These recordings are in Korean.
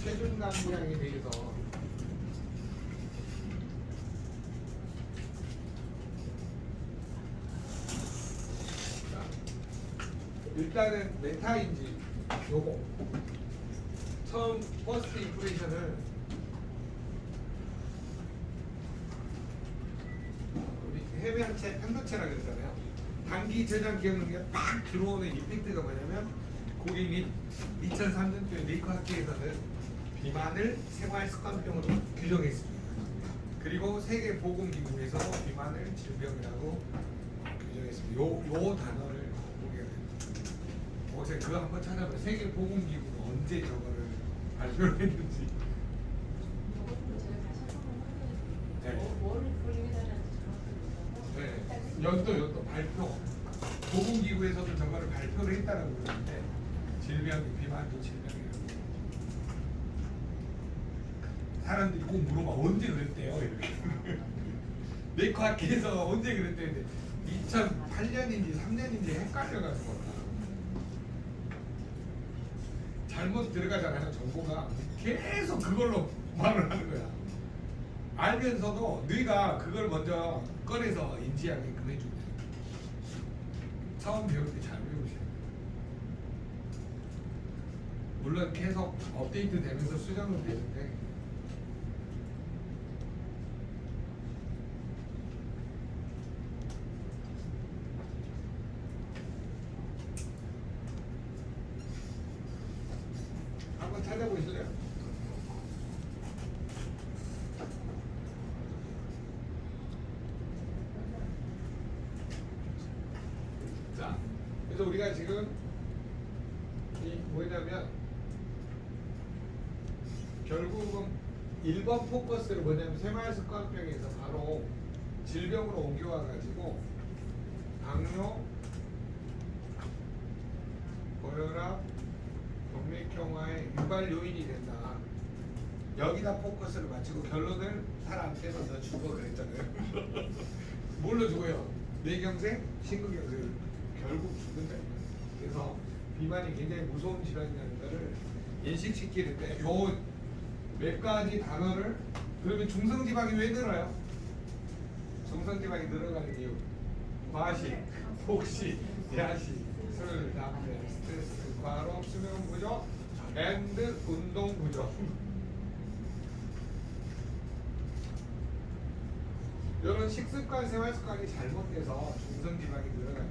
체중 감량에 대해서 일단은 메타인지 요거 처음 퍼스트 인프레이션을 우리 해면체 편도체라고 그랬잖아요. 단기 저장 기억 능력이 팍 들어오는 임팩트가 뭐냐면 고객님 2003년도에 리커학회에서는 비만을 생활습관병으로 규정했습니다. 그리고 세계보건기구에서 비만을 질병이라고 규정했습니다. 요 단어를 보게 됩니다. 제가 그거 한번 찾아봐요. 세계보건기구가 언제 저거를 발표를 했는지. 네. 연도 발표. 보건기구에서도 저거를 발표를 했다라고 그러는데 질병이 비만도 질병이라고. 사람들이 꼭 물어봐 언제 그랬대요 이렇게. 메이커학회에서 언제 그랬대는데 2008년인지 3년인지 헷갈려가지고 잘못 들어가잖아요. 정보가 계속 그걸로 말을 하는 거야. 알면서도 너희가 그걸 먼저 꺼내서 인지하게끔 해준대. 처음 배울 때 잘 배우셔야 돼요. 물론 계속 업데이트 되면서 수정은 되는데 한번 찾아보실래요? 자, 그래서 우리가 지금 이 뭐냐면 결국은 1번 포커스를 뭐냐면 생활습관병에서 바로 질병으로 옮겨와 가지고 당뇨, 고혈압, 동맥경화의 유발 요인이 된다. 여기다 포커스를 맞추고 결론을 사람한테는 너 죽어 그랬잖아요. 뭘로 죽어요? 뇌경색, 심근경색 결국 죽는다. 그래서 비만이 굉장히 무서운 질환이라는 것을 인식시키는데 요 몇 가지 단어를 그러면 중성지방이 왜 늘어요? 중성지방이 늘어가는 이유 과식, 폭식, 야식, 술, 담배, 스트레스, 과로, 수면 부족, 앤드 운동 부족. 이런 식습관, 생활습관이 잘못돼서 중성지방이 늘어나죠.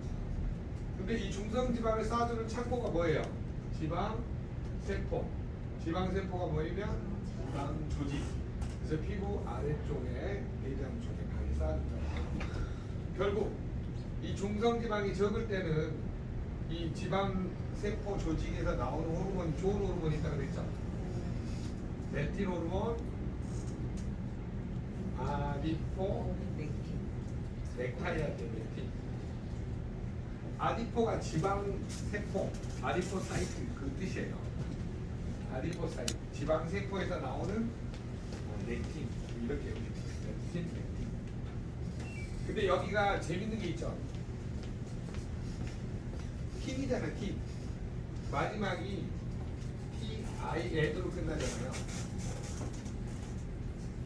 근데 이 중성지방을 쌓아두는 창고가 뭐예요? 지방, 세포. 지방 세포가 모이면 지방 조직. 그래서 피부 아래쪽에 내장 쪽에 많이 쌓아둔다. 결국 이 중성지방이 적을 때는 이 지방 세포 조직에서 나오는 호르몬이 좋은 호르몬이 있다고 그랬죠. 렙틴 호르몬, 아디포, 넥타이아테 렙틴. 아디포가 지방 세포, 아디포사이트 그 뜻이에요. 아디포사이트, 지방 세포에서 나오는 렙틴 이렇게 렙틴, 렙틴. 근데 여기가 재밌는 게 있죠. 틴이잖아, 틴. 마지막이 T-I-N으로 끝나잖아요.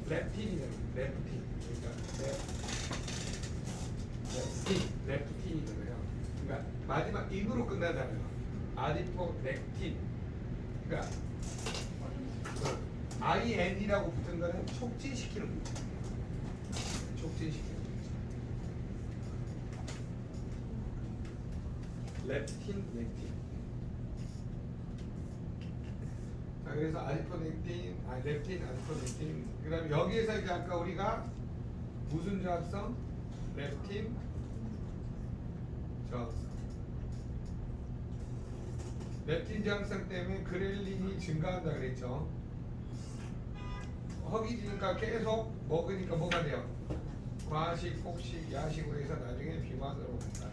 렙틴이잖아, 렙틴. 그러니까 렙틴이잖아요. 그러니까 마지막 인으로 끝나잖아요. 아디포 렉틴. 그러니까 IN이라고 붙은 거는 촉진시키는 거죠. 촉진시키는 거죠. 렙틴, 렉틴. 자, 그래서 아디포넥틴, 렙틴, 아디포넥틴. 그다음에 여기에서 이제 아까 우리가 무슨 저항성? 렙틴 저항성. 렙틴 저항성 때문에 그렐린이 증가한다 그랬죠. 허기지니까 계속 먹으니까 뭐가 돼요? 과식, 폭식, 야식으로 해서 나중에 비만으로 간다.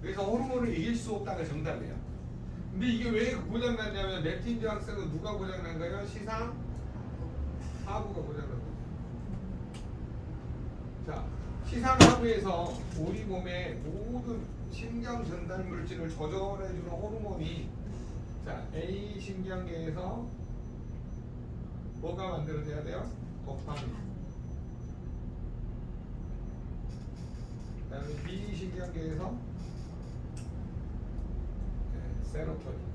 그래서 호르몬을 이길 수 없다가 정답이에요. 근데 이게 왜 고장났냐면 렙틴 저항성은 누가 고장난 거예요? 시상 하부가 고장난 거예요. 자, 시상 하부에서 우리 몸의 모든 신경 전달 물질을 조절해주는 호르몬이 자, A 신경계에서 뭐가 만들어져야 돼요? 도파민. 그다음에 B 신경계에서 세로토닌.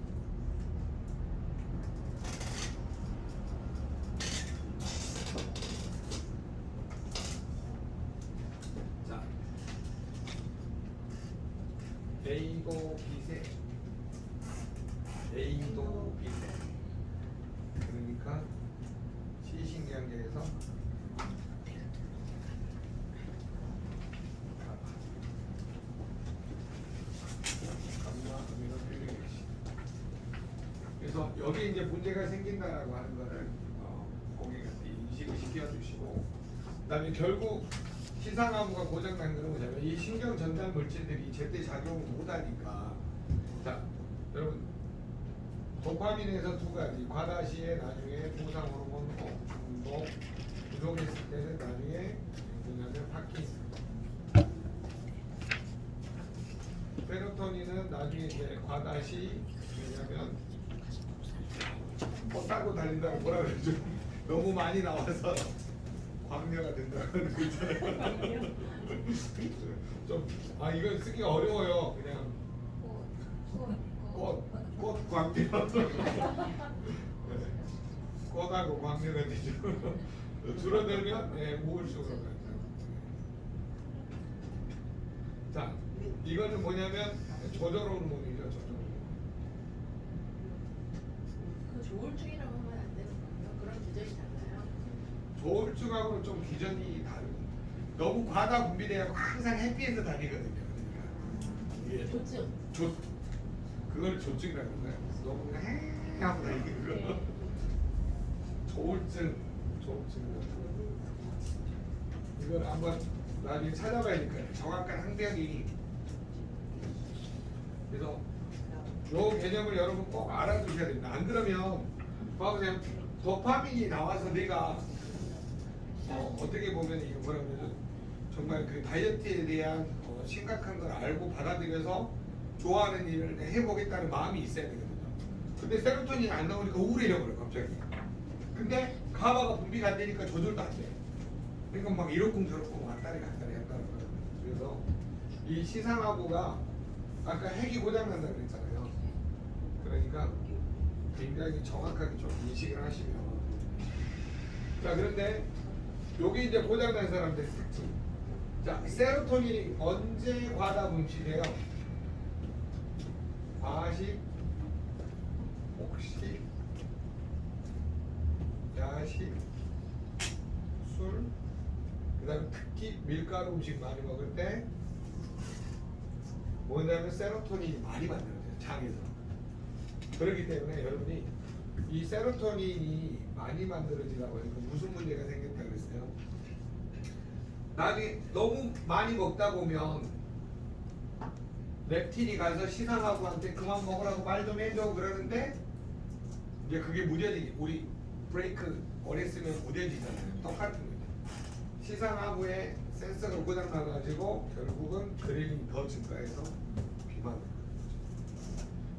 자, A도 B세, A도 B세. 그러니까 C 신경계에서 그래서 여기 이제 문제가 생긴다라고 하는 거를 고객한테 인식을 시켜주시고, 그다음에 결국 시상하부가 고장난 거는 뭐냐면 이 신경 전달 물질들이 제때 작용을 못하니까. 자, 여러분 도파민에서 두 가지, 과다시에 나중에 보상 호르몬 중독, 부족했을 때는 나중에 뭐냐면 파킨슨. 세로토닌은 나중에 이제 과다시 왜냐면 뭐 따고 달린다고 뭐라 그러죠? 너무 많이 나와서 광녀가 된다는 거 있잖아요. 좀 이건 쓰기 어려워요. 그냥 꽃 광녀. 꽃하고 광녀가 되죠. 줄어들면 우울증으로 가죠. 자, 이거는 뭐냐면 조절 호르몬이죠. 조절 호르몬. 그 조울증이라고 하면 안 되는 거예요? 그런 기전이 달라요? 조울증하고는 좀 기전이 다르고 너무 과다 분비돼서 항상 햇빛에서 다니거든요. 그러니까 이게 조증. 그걸 조증이라고 그러나요? 너무 하고 다니는 거. 조울증. 이걸 한번 나중에 찾아봐야 될까요? 정확한 항명이. 그래서 요 개념을 여러분 꼭 알아두셔야 됩니다. 안 그러면 봐보세요. 도파민이 나와서 내가 어떻게 보면 이게 뭐라면 정말 그 다이어트에 대한 심각한 걸 알고 받아들여서 좋아하는 일을 해보겠다는 마음이 있어야 되거든요. 근데 세로토닌이 안 나오니까 우울해져 버려 갑자기. 근데 가바가 분비가 안 되니까 조절도 안 돼. 그러니까 막 이렇쿵저렇쿵 왔다리 갔다리 했다는 거예요. 그래서 이 시상하부가 아까 핵이 고장난다 그랬잖아요. 그러니까 굉장히 정확하게 좀 인식을 하시면. 자, 그런데 여기 이제 고장난 사람들의 특징. 자, 세로토닌이 언제 과다 분비돼요? 과식, 복식, 야식, 술, 그다음에 특히 밀가루 음식 많이 먹을 때 뭐냐면 세로토닌이 많이 만들어져요, 장에서. 그렇기 때문에 여러분이 이 세로토닌이 많이 만들어지라고 하니까 무슨 문제가 생겼다 그랬어요? 나중에 너무 많이 먹다 보면 렙틴이 가서 시상하부한테 그만 먹으라고 말 좀 해줘 그러는데 이제 그게 무뎌지기, 우리 브레이크 오래 쓰면 무뎌지잖아요. 똑같은 거죠. 시상하부에 센서가 고장 나가지고 결국은 그릴링이 더 증가해서 비만을.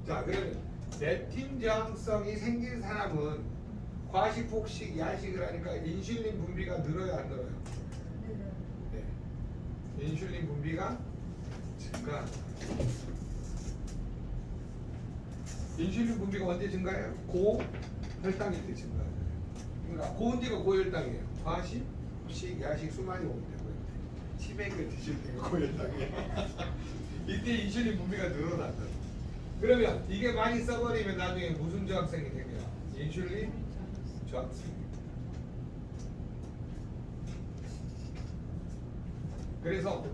자, 그러면 렙틴 저항성이 생긴 사람은 과식, 폭식, 야식을 하니까 인슐린 분비가 늘어요, 안 늘어요? 네. 인슐린 분비가 증가. 인슐린 분비가 언제 증가해요? 고혈당일 때 증가해요. 그러니까 고온디가 고혈당이에요. 과식, 폭식, 야식 술 많이 먹을 때 고혈당. 치맥을 드실 때가 고혈당이에요. 이때 인슐린 분비가 늘어난다. 그러면 이게 많이 써버리면 나중에 무슨 저항성이 생겨요? 인슐린 저항성. 그래서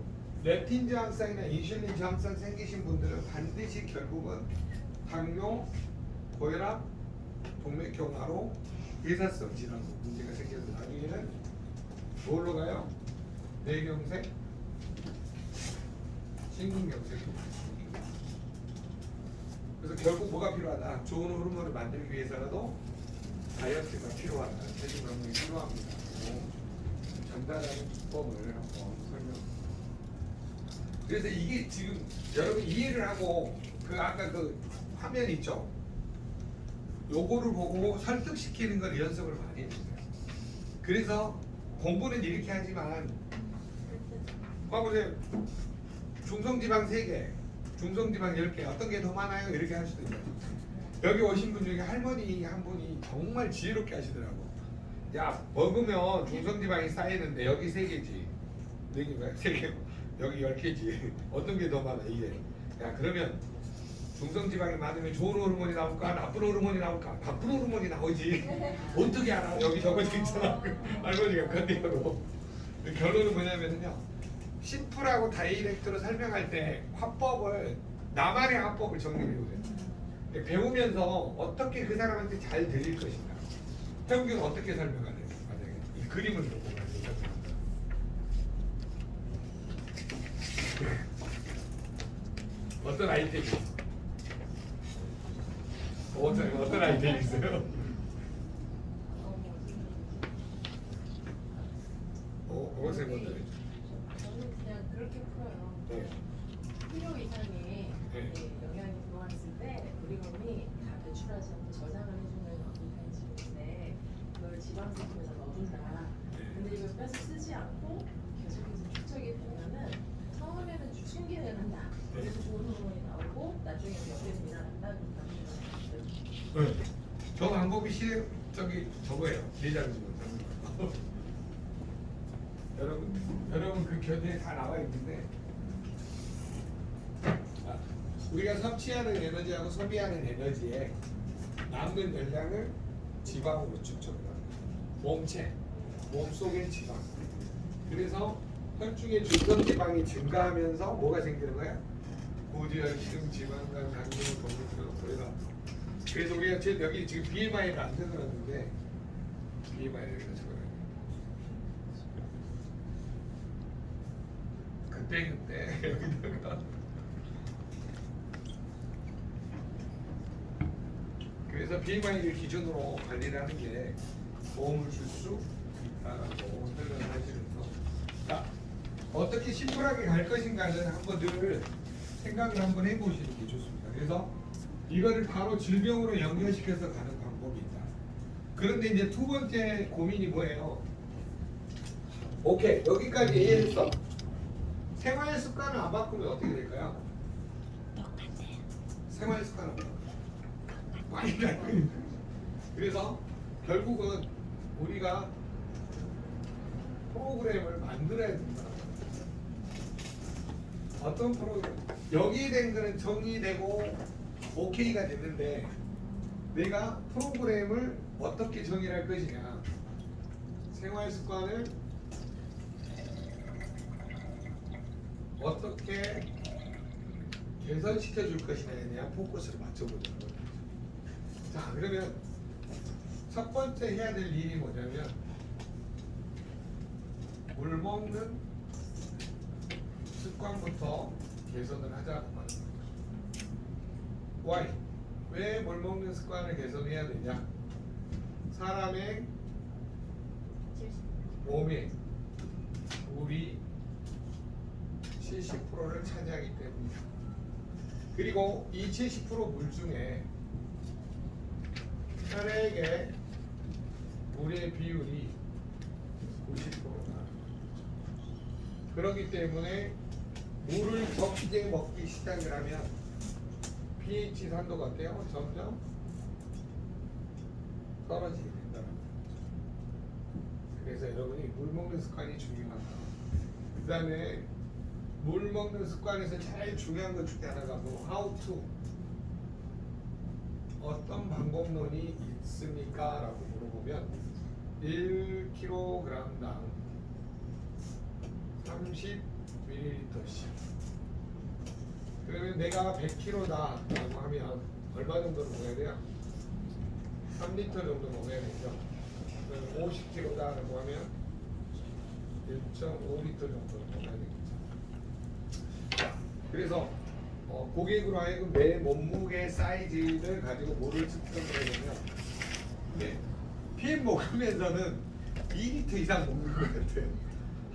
렙틴 저항성이나 인슐린 저항성 생기신 분들은 반드시 결국은 당뇨, 고혈압, 동맥경화로 대사성 질환 문제가 생겨서 나중에는 뭘로 가요? 뇌경색, 심근경색. 그래서 결국 뭐가 필요하다? 좋은 호르몬을 만들기 위해서라도 다이어트가 필요하다. 체중 감량이 필요합니다. 전달하는 기법을 한번 설명. 그래서 이게 지금 여러분 이해를 하고 그 아까 그 화면 있죠? 요거를 보고 설득시키는 걸 연습을 많이 해주세요. 그래서 공부는 이렇게 하지만 봐보세요. 중성지방 3개, 중성지방 10개 어떤 게 더 많아요? 이렇게 할 수도 있어요. 여기 오신 분 중에 할머니 한 분이 정말 지혜롭게 하시더라고. 야, 먹으면 중성지방이 쌓이는데 여기 3개지. 4개가 3개. 여기 10개지. 어떤 게 더 많아 이게. 야, 그러면 중성지방이 많으면 좋은 호르몬이 나올까? 나쁜 호르몬이 나올까? 나쁜 호르몬이 나오지. 어떻게 알아? 여기 적어져 있잖아. 할머니가 컨디어로. 결론은 뭐냐면요. 심플하고 다이렉트로 설명할 때 화법을 나만의 화법을 정리해 보세요. 배우면서 어떻게 그 사람한테 잘 들릴 것인가. 태국이는 어떻게 설명하냐? 만약에 이 그림을 보고 설명한다. 어떤 아이템이 있어? 어떤 아이템이 있어요? 어디서 먼저 해줘? 저는 그냥 그렇게 풀어요. 네. 필요 이상의 네. 영향이 들어왔을 때 우리몸이 다 배출하지 않고 저장을 해주는 어떤 단지인데 그걸 지방세포에서 넣는다. 근데 이걸 빼서 쓰지 않고 계속해서 축적이 되면은 처음에는 숨기는 한다. 그래서 좋은 호르몬이 나오고 나중에 옆에서 일어난다. 네. 저 방법이 저거예요. 내장지문. 여러분 그 견해에 다 나와 있는데 우리가 섭취하는 에너지하고 소비하는 에너지에 남는 열량을 지방으로 축적을 합니다. 몸속의 지방. 그래서 혈중의 중성지방이 증가하면서 뭐가 생기는 거야? 고지혈증, 지방간, 당뇨, 동맥경, 고래가. 그래서 우리가 여기 지금 BMI를 안 적어놨는데 BMI를 여기다 적어놔요. 그때 여기다가 그래서 BMI를 기준으로 관리를 하는 게 도움을 줄 수 있다라고 설명을 하시면서 자, 어떻게 심플하게 갈 것인가를 한번 늘 생각을 한번 해보시는 게 좋습니다. 그래서 이거를 바로 질병으로 연결시켜서 가는 방법이 있다. 그런데 이제 두 번째 고민이 뭐예요? 오케이, 여기까지 이해했어. 생활 습관을 안 바꾸면 어떻게 될까요? 생활 습관을 안 바꾸면 많이 달라요. 그래서 결국은 우리가 프로그램을 만들어야 된다. 어떤 프로그램? 여기 된 거는 정리되고 오케이가 됐는데 내가 프로그램을 어떻게 정의할 것이냐. 생활 습관을 어떻게 개선시켜 줄 것이냐에 대한 포커스를 맞춰보자는 거예요. 자, 그러면 첫 번째 해야 될 일이 뭐냐면 물 먹는 습관부터 개선을 하자는 말입니다. Why? 왜 물 먹는 습관을 개선해야 되냐? 사람의 몸에 물이 70%를 차지하기 때문이다. 그리고 이 70%물 중에 혈액의 물의 비율이 90%다. 그렇기 때문에 물을 적게 먹기 시작을 하면 pH 산도가 어때요? 점점 떨어지게 된다는 거죠. 그래서 여러분이 물 먹는 습관이 중요하다. 그 다음에 물 먹는 습관에서 제일 중요한 것 중에 하나가 뭐 how to 어떤 방법론이 있습니까? 라고 물어보면 1kg당 30ml씩. 그러면 내가 100kg다 라고 하면 얼마 정도 먹어야 돼요? 3리터 정도 먹어야 되죠. 50kg다 라고 하면 1.5리터 정도 먹어야 되겠죠. 그래서 고객으로 하여금 내 몸무게 사이즈를 가지고 물을 측정을 해보면 PM 먹으면서는 2리터 이상 먹는 것 같아요.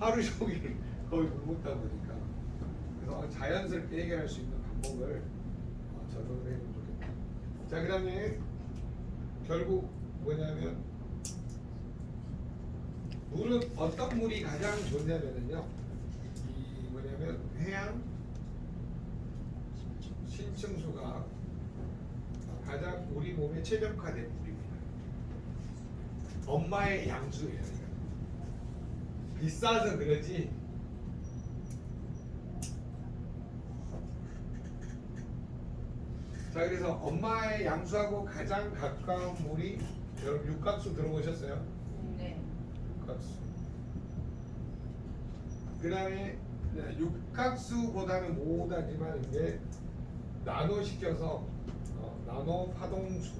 하루 종일 거의 물 먹다 보니까. 그래서 자연스럽게 해결할 수 있는 방법을 적용을 해보면 좋겠다. 자, 그 다음에 결국 뭐냐면 물은 어떤 물이 가장 좋냐면요. 이 뭐냐면 해양 신층수가 가장 우리 몸에 최적화된 물입니다. 엄마의 양수예요. 이거. 비싸서 그러지. 자, 그래서 엄마의 양수하고 가장 가까운 물이 여러분 육각수 들어보셨어요? 네. 육각수. 그 다음에 육각수보다는 못하지만 이제 나노 시켜서 나노 파동수,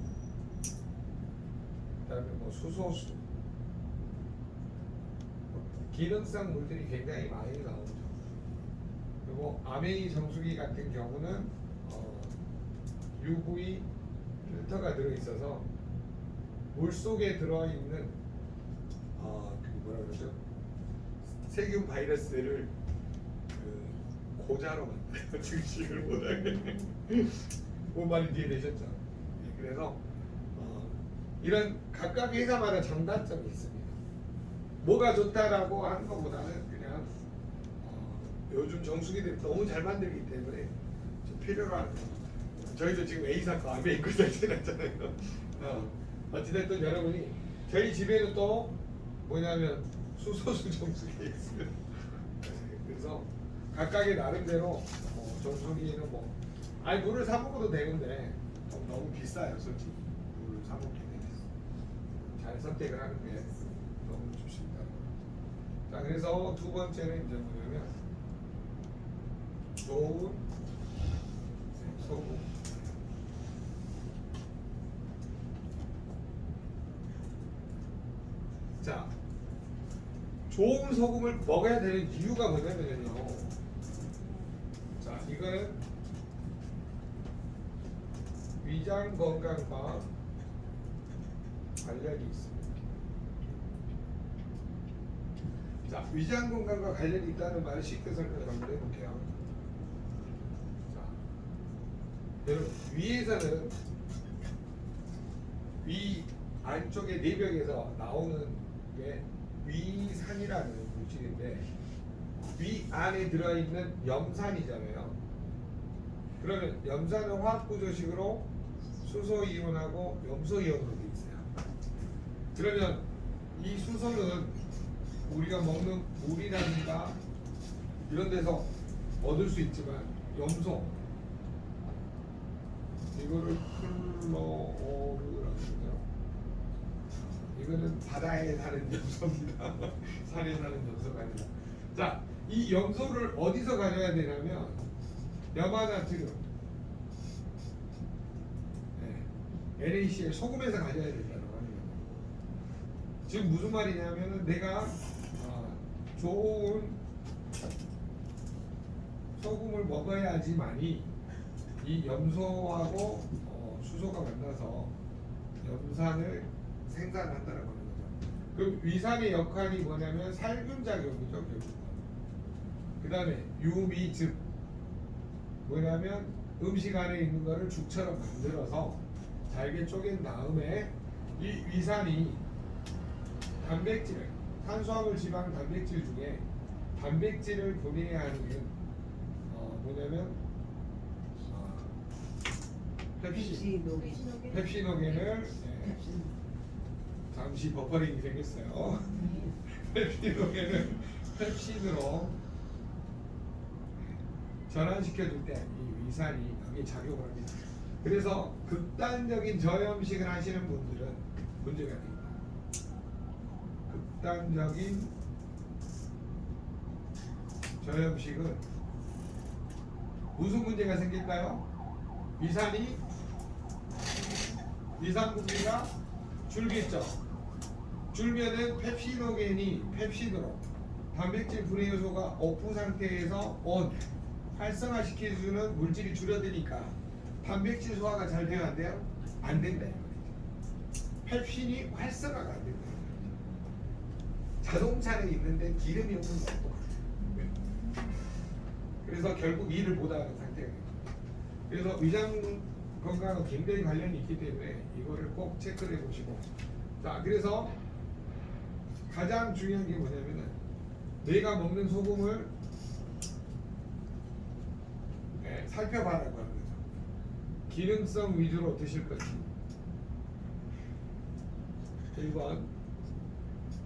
그다음에 뭐 수소수, 기능성 물들이 굉장히 많이 나오죠. 그리고 아메이 정수기 같은 경우는 UV 필터가 들어 있어서 물 속에 들어 있는 그 뭐라 그러죠? 세균 바이러스를 그 고자로 만들어 증식을 못하게. 뭔 말인지 이해되셨죠? 그래서 이런 각각 회사마다 장단점이 있습니다. 뭐가 좋다라고 하는 것보다는 그냥 요즘 정수기들이 너무 잘 만들기 때문에 좀 필요로 하는 거. 저희도 지금 A사 거 안에 입고 다니잖아요. 어찌됐든 여러분이 저희 집에는 또 뭐냐면 수소수 정수기 있어요. 그래서 각각의 나름대로 정수기는 뭐 아니 물을 사 먹어도 되는데 너무 비싸요 솔직히. 물을 사 먹기는 잘 선택을 하는 게 너무 좋습니다. 자, 그래서 두 번째는 이제 뭐냐면 좋은 소금. 자, 좋은 소금을 먹어야 되는 이유가 뭐냐면요. 자, 이거는 위장 건강과 관련이 있습니다. 자, 위장 건강과 관련이 있다는 말을 쉽게 설명을 한번 해볼게요. 자, 여러분 위에서는 위 안쪽의 내벽에서 나오는 게 위산이라는 물질인데 위 안에 들어있는 염산이잖아요. 그러면 염산은 화학 구조식으로 수소 이온하고 염소 이온으로 되어 있어요. 그러면 이 수소는 우리가 먹는 물이라든가 이런 데서 얻을 수 있지만 염소 이거를 클로르라고 그러죠. 이거는 바다에 사는 염소입니다. 산에 사는 염소가 아니라. 자, 이 염소를 어디서 가져야 되냐면 염화나트륨, NaCl 소금에서 가져야 된다는 거예요. 지금 무슨 말이냐면은 내가 좋은 소금을 먹어야지만이 이 염소하고 수소가 만나서 염산을 생산한다는 거죠. 그럼 위산의 역할이 뭐냐면 살균 작용이죠, 결국. 그 다음에 유미 즉 뭐냐면 음식 안에 있는 거를 죽처럼 만들어서 잘게 쪼갠 다음에 이 위산이 단백질, 탄수화물, 지방, 단백질 중에 단백질을 분해해야 하는 뭐냐면 펩시노겐을 잠시 버퍼링이 생겼어요. 펩시노겐을 펩신으로 전환시켜줄 때 이 위산이 여기에 작용을 합니다. 그래서 극단적인 저염식을 하시는 분들은 문제가 됩니다. 극단적인 저염식은 무슨 문제가 생길까요? 위산 분비가 줄겠죠. 줄면은 펩시노겐이 펩신으로 단백질 분해 요소가 오프 상태에서 온 활성화시켜주는 물질이 줄어드니까 단백질 소화가 잘 돼요, 안 돼요? 안 된다. 펩신이 활성화가 안 된다. 자동차는 있는데 기름이 없는 것도 그래서 결국 일을 못하는 상태가 됩니다. 그래서 위장 건강하고 굉장히 관련이 있기 때문에 이거를 꼭 체크를 해보시고. 자, 그래서 가장 중요한 게 뭐냐면은 내가 먹는 소금을 살펴봐라고 하는 거죠. 기능성 위주로 드실 것인지 1번,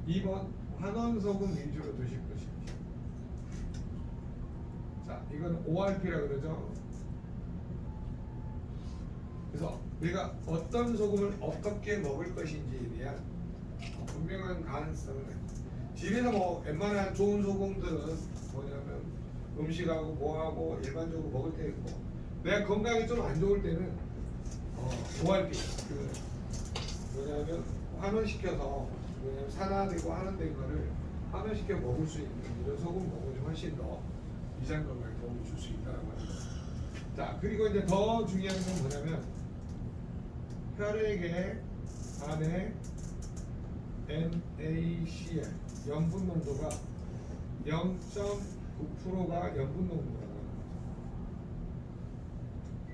2번 환원소금 위주로 드실 것인지. 자, 이건 ORP라고 그러죠. 그래서 내가 어떤 소금을 어떻게 먹을 것인지에 대한 분명한 가능성은 집에서 뭐 웬만한 좋은 소금들은 뭐냐면 음식하고 뭐하고 일반적으로 먹을 때 있고, 내가 건강이 좀 안 좋을 때는 ORP 그 뭐냐면 환원시켜서 뭐냐면 산화되고 환원된 거를 환원시켜 먹을 수 있는 이런 소금 먹으면 훨씬 더 위장 건강에 도움을 줄 수 있다고 합니다. 자, 그리고 이제 더 중요한 건 뭐냐면 혈액의 안에 NaCl 염분 농도가 0.9%가 염분 농도라고 합니다.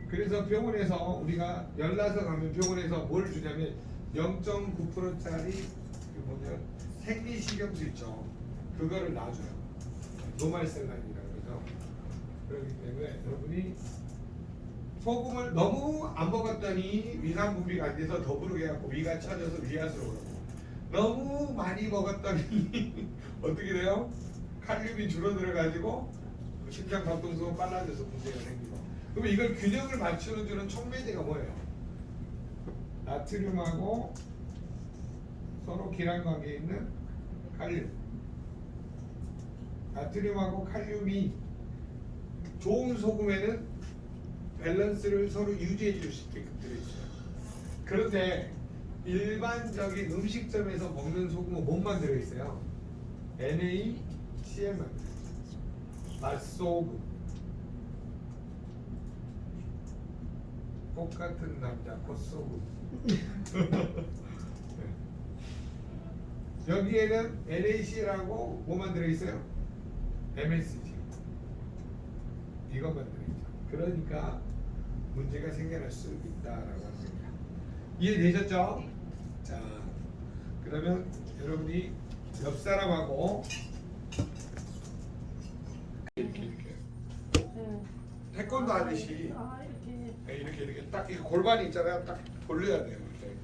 그래서 병원에서 우리가 열나서 가면 병원에서 뭘 주냐면 0.9%짜리 그 뭐냐 생리식염수 있죠. 그거를 놔줘요. 노말셀란이라고 그러죠. 그렇기 때문에 여러분이 소금을 너무 안 먹었더니 위산 분비가 안 돼서 더부르게 해갖고 위가 처져서 위아스로 오르고, 너무 많이 먹었더니 어떻게 돼요? 칼륨이 줄어들어 가지고 심장 박동수가 빨라져서 문제가 생기고. 그럼 이걸 균형을 맞추는 주는 촉매제가 뭐예요? 나트륨하고 서로 기란 관계에 있는 칼륨. 나트륨하고 칼륨이 좋은 소금에는 밸런스를 서로 유지해 줄 수 있게끔 들어있어요. 그런데 일반적인 음식점에서 먹는 소금은 뭐만 들어있어요? NaCl만 들어있어요. 맛소금. 똑같은 남자 콧소금. 여기에는 NaCl하고 뭐만 들어있어요? MSG. 이것만 들어있죠. 그러니까 문제가 생겨날 수 있다라고 하는 겁니다. 이해되셨죠? 자, 그러면 여러분이 옆 사람하고 이렇게 태권도 하듯이 이렇게 딱 이렇게 골반이 있잖아요. 딱 돌려야 돼요. 이렇게.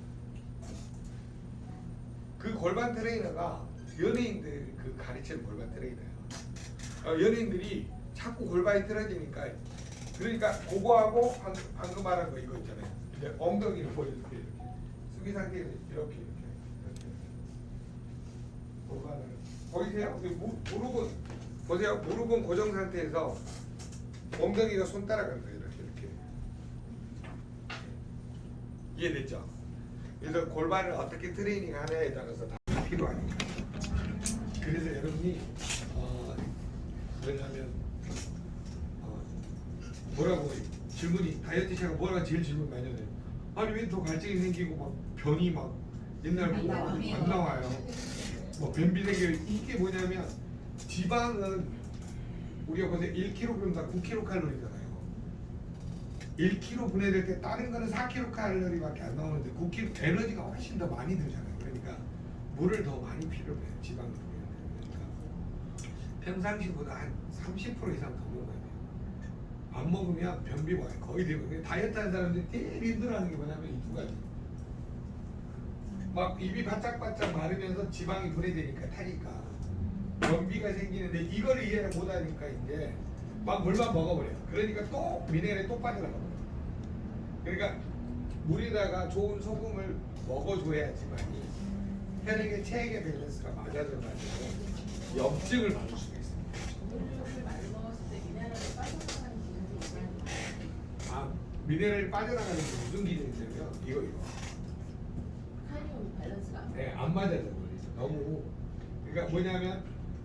그 골반 트레이너가 연예인들 그 가르치는 골반 트레이너예요. 연예인들이 자꾸 골반이 틀어지니까, 그러니까 그거하고 방금 말한 거 이거 있잖아요. 이제 엉덩이를 보여줄게. 이렇게 수비 상태에서 이렇게 골반을 보이세요? 무릎은 보세요. 무릎은 고정 상태에서 엉덩이가 손 따라가는 거예요. 이렇게 이해됐죠? 그래서 골반을 어떻게 트레이닝 하냐에 따라서 다 필요합니다. 그래서 여러분이 뭐냐면 뭐라고 질문이 다이어트 시작하고 뭐라고 제일 질문 많이 해요. 아니 왜 더 갈증이 생기고 막 변이 막 옛날 보고 안 나와요. 뭐 변비 생겨. 이게 뭐냐면 지방은 우리가 보세요. 1kg당 9kcal잖아요. 1kg 분해될 때 다른 거는 4kcal밖에 안 나오는데 9kg 에너지가 훨씬 더 많이 들잖아요. 그러니까 물을 더 많이 필요해요. 지방을 그러니까 평상시보다 한 30% 이상 더 먹어야 돼요. 안 먹으면 변비 와요. 거의 대부분. 다이어트 하는 사람들이 제일 힘들어하는 게 뭐냐면 이 두 가지. 막 입이 바짝바짝 마르면서 지방이 분해되니까 타니까 변비가 생기는데 이걸 이해를 못하니까 이제 막 물만 먹어버려요. 그러니까 또 미네랄이 또 빠져나가버려요. 그러니까 물에다가 좋은 소금을 먹어줘야지만이 혈액의 체액의 밸런스가 맞아져가지고 염증을 막을 수가 있습니다. 물을 많이 먹었을 때 미네랄이 빠져나가는 기능이 있어요. 아, 미네랄이 빠져나가는 게 무슨 기능이 있냐면 이거 칼륨 밸런스가 네, 안 맞아져 버리죠. 너무. 그러니까 뭐냐면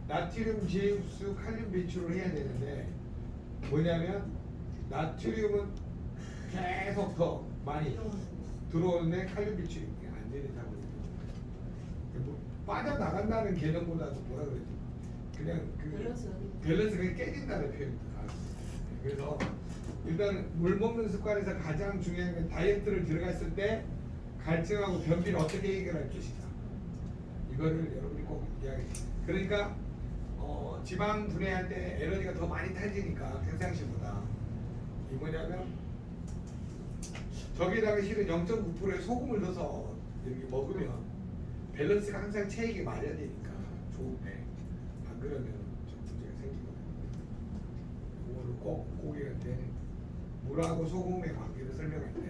나트륨 제흡수 칼륨 배출을 해야 되는데 뭐냐면 나트륨은 계속 더 많이 들어오는데 칼륨 배출이 안 되다 보니까 뭐 빠져나간다는 개념보다도 뭐라 그러지? 그냥 그 밸런스가 깨진다는 표현이 나왔어요. 그래서 일단 물 먹는 습관에서 가장 중요한 건 다이어트를 들어갔을 때 갈증하고 변비를 어떻게 해결할 것이다. 이거를 여러분이 꼭 이야기해. 그러니까 지방 분해할 때 에너지가 더 많이 탈지니까 평상시보다 이 뭐냐면 저기다가 실은 0.9%의 소금을 넣어서 이렇게 먹으면 밸런스가 항상 체액에 마련되니까 좋은데 안 그러면 좀 문제가 생기거든요. 이거를 꼭 고객한테 물하고 소금의 관계를 설명할 때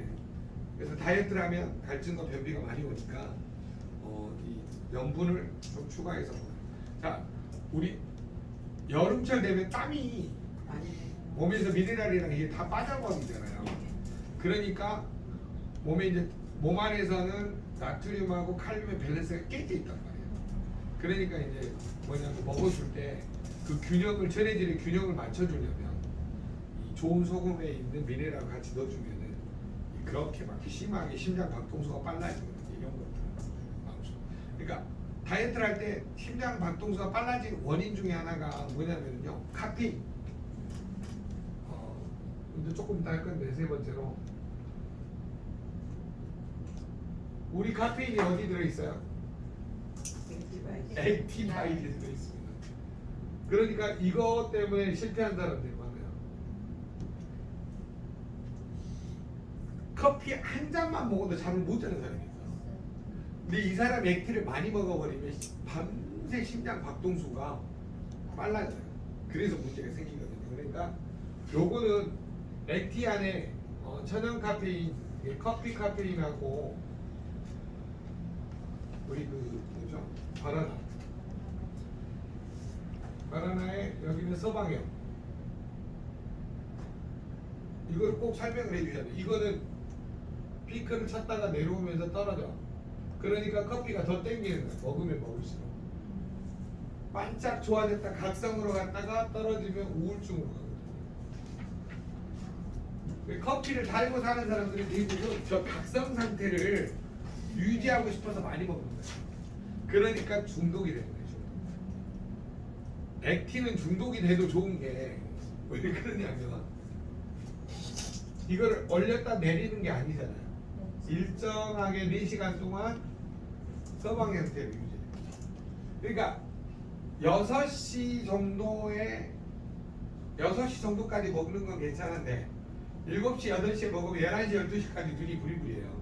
그래서 다이어트를 하면 갈증과 변비가 많이 오니까 이 염분을 좀 추가해서 먹어요. 자, 우리 여름철 되면 땀이 몸에서 미네랄이랑 이게 다 빠져버리잖아요. 그러니까 몸 안에서는 나트륨하고 칼륨의 밸런스가 깨져 있단 말이에요. 그러니까 이제 뭐냐면 먹어줄 때 그 균형을 전해질의 균형을 맞춰주려면 이 좋은 소금에 있는 미네랄을 같이 넣어주면은 그렇게 막 심하게 심장 박동수가 빨라지거든요. 이런 것들은. 그러니까 다이어트를 할 때 심장 박동수가 빨라진 원인 중에 하나가 뭐냐면요, 카페인. 근데 조금 이따 할 건데 세 번째로 우리 카페인이 어디 들어있어요? 액티바이드에 들어있습니다. 그러니까 이것 때문에 실패한 사람들이 많아요. 커피 한 잔만 먹어도 잠을 못 자는 사람이 있어요. 근데 이 사람 액티를 많이 먹어버리면 밤새 심장 박동수가 빨라져요. 그래서 문제가 생기거든요. 그러니까 요거는 액티 안에 천연 카페인, 커피 카페인하고 우리 그 뭐죠? 바나나에 여기는 서방염. 이걸 꼭 설명을 해주셔야 돼요. 이거는 피크를 쳤다가 내려오면서 떨어져. 그러니까 커피가 더 땡기는 거야. 먹으면 먹을수록. 반짝 좋아졌다 각성으로 갔다가 떨어지면 우울증으로 가거든요. 커피를 달고 사는 사람들이 대부분 저 각성 상태를 유지하고 싶어서 많이 먹는 거예요. 그러니까 중독이 되는 거예요. 액티는 중독이 돼도 좋은 게 왜 그러냐면 이걸 올렸다 내리는 게 아니잖아요. 일정하게 4시간 동안 서방 형태를 유지해요. 그러니까 6시 정도까지 먹는 건 괜찮은데 7시, 8시에 먹으면 11시, 12시까지 눈이 부리부리해요.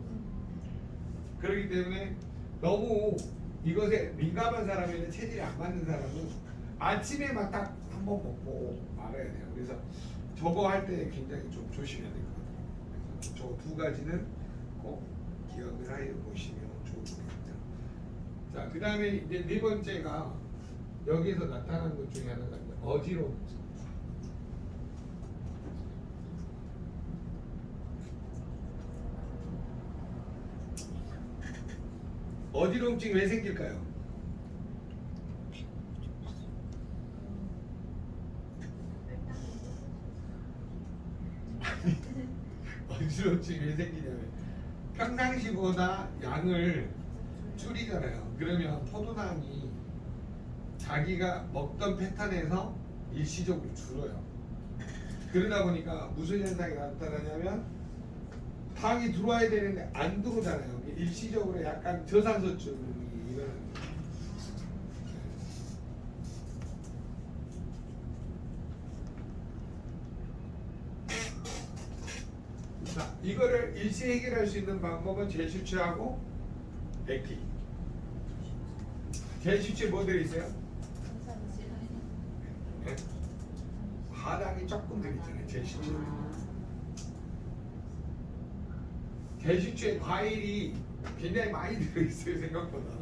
그렇기 때문에 너무 이것에 민감한 사람이나 체질이 안 맞는 사람은 아침에만 딱 한 번 먹고 말아야 돼요. 그래서 저거 할 때 굉장히 좀 조심해야 될 것 같아요. 그래서 저 두 가지는 꼭 기억을 하여 보시면 좋을 것 같아요. 자, 그 다음에 이제 네 번째가 여기에서 나타나는 것 중에 하나가 어지러움. 어지러움증이 왜 생길까요? 어지러움증이 왜 생기냐면 평상시보다 양을 줄이잖아요. 그러면 포도당이 자기가 먹던 패턴에서 일시적으로 줄어요. 그러다 보니까 무슨 현상이 나타나냐면 당이 들어와야 되는데 안 들어오잖아요. 일시적으로 약간 저산소증이 일어나는 거예요. 자, 이거를 일시 해결할 수 있는 방법은 제수치하고 액티. 제수치에 뭐 들어있어요? 네? 하당이 조금 들어있잖아요. 제수치. 제수치에 과일이 굉장히 많이 들어있어요. 생각보다.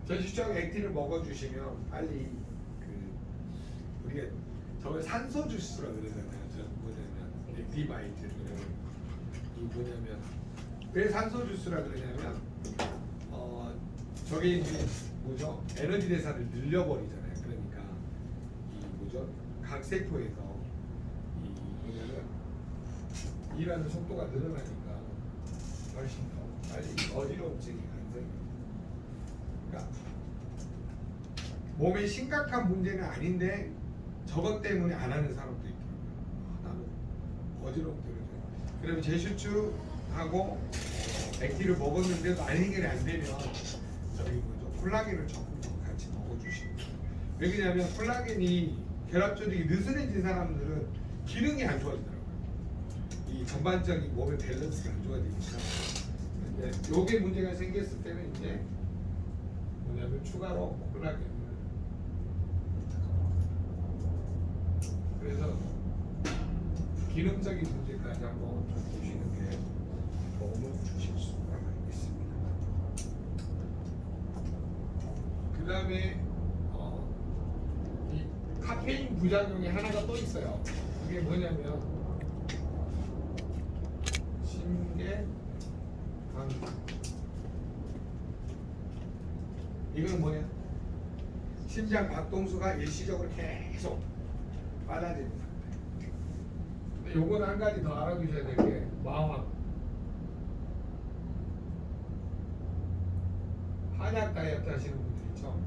제수치하고 액티를 먹어주시면 빨리 우리가 저걸 산소 주스라고 그러잖아요. 저 뭐냐면 액티바이트 이 뭐냐면 왜 산소 주스라 그러냐면 저게 이제 뭐죠? 에너지 대사를 늘려버리잖아요. 그러니까 이 뭐죠? 각 세포에서 이 뭐냐면 일하는 속도가 늘어나니까 훨씬 더 빨리 어지러움증이 발생해요. 그러니까 몸에 심각한 문제는 아닌데 저것 때문에 안 하는 사람도 있더라고요. 나는 어지럽더라고요. 그러면 제슈추하고 액티를 먹었는데도 안 해결이 안 되면 저기 뭐죠, 콜라겐을 조금 더 같이 먹어주시고. 왜 그러냐면 콜라겐이 결합 조직이 느슨해진 사람들은 기능이 안 좋아지더라고요. 이 전반적인 몸의 밸런스가 안 좋아지니까. 근데 요게 문제가 생겼을 때는 이제 뭐냐면 추가로 콜라겐을, 그래서 기능적인 문제까지 한번 좀 보시는 게 도움을 주실 수가 있습니다. 그 다음에 이 카페인 부작용이 하나가 또 있어요. 그게 뭐냐면 심계 방광. 이건 뭐냐? 심장 박동수가 일시적으로 계속 빨라지는 상태. 근데 요거는 한 가지 더 알아두셔야 될 게 마황. 한약 다이어트 하시는 분들 있죠?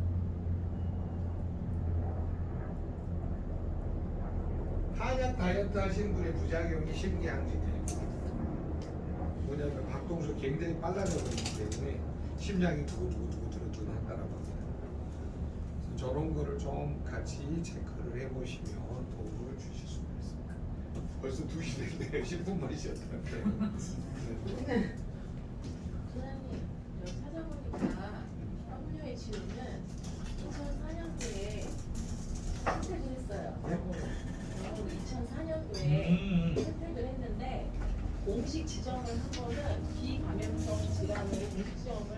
한약 다이어트 하시는 분의 부작용이 심계항진이에요. 뭐냐면 박동수 굉장히 빨라져 버리기 때문에 심장이 두근두근 한다라고 합니다. 그래서 저런 거를 좀 같이 체크를 해보시면 도움을 주실 수가 있습니다. 벌써 2시 됐네요. 10분만 쉬었다는데. 소장님, 여기 찾아보니까 WHO는 2004년도에 선택을 했어요. 그리고 2004년도에 선택을 했는데 공식 지정을 한 거는 비감염성 질환으로 공식 지정을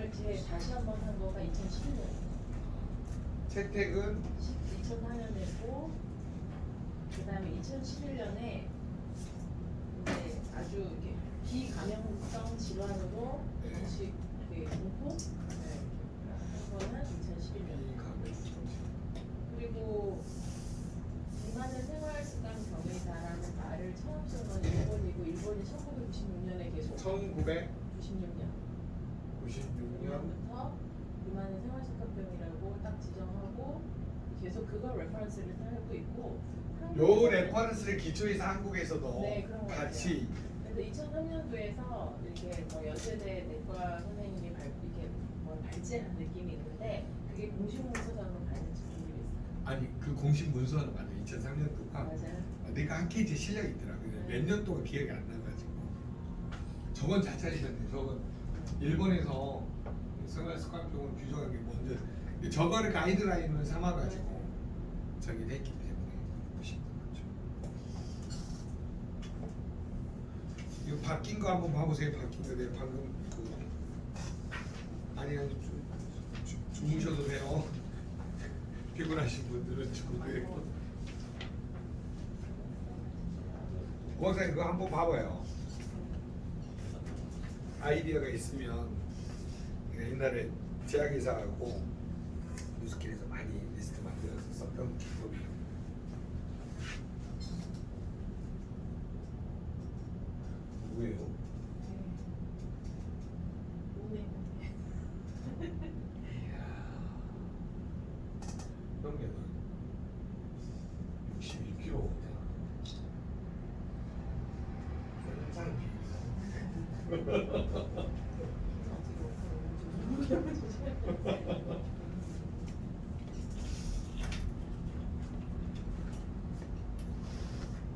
다시 한 번 한 거가 2010년. 채택은 2004년 됐고, 그 다음에 2011년에 이제 아주 이렇게 비감염성 질환으로 공식 공포 한 거는 2011년. 이 감염성 그리고 비만은 생활습관 병이다라는 말을 처음 쓴 건 일본이고, 일본이 1996년에 계속 1996년 96년부터 비만은 생활습관병이라고 딱 지정하고 계속 그걸 레퍼런스를 하고 있고, 요 레퍼런스를 기초해서 한국에서도 네, 그런 것 같이 그래서 2003년도에서 이렇게 뭐 연세대 내과 선생님이 이렇게 뭐 발제한 느낌이 있는데 그게 공식 문서상으로 받는지 모르겠어요. 아니 그 공식 문서는 맞아요. 2003년도가 맞아요. 내가 한 케이지에 실려 있더라고요. 몇 년 동안 기억이 안 나가지고 저건 잘 찾으셨네. 저건 일본에서 생활습관병을 규정한 게 먼저, 근데 저거를 가이드라인을 삼아가지고 저기 했기 때문에 훨씬 더 많죠. 이거 바뀐 거 한번 봐보세요. 바뀐 거 내가 방금 아니 주무셔도 돼요. 피곤하신 분들은 주무셔도 돼요. 고학생님 그거 한번 봐봐요. 아이디어가 있으면 옛날에 제약회사하고 뉴스킬에서 많이 리스트 만들어서 썼던 기법이에요. 누구예요? 그런 게 61kg.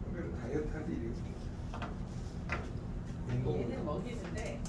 항상 다이어트 할때 이래요. 운동을 얘는 먹이는데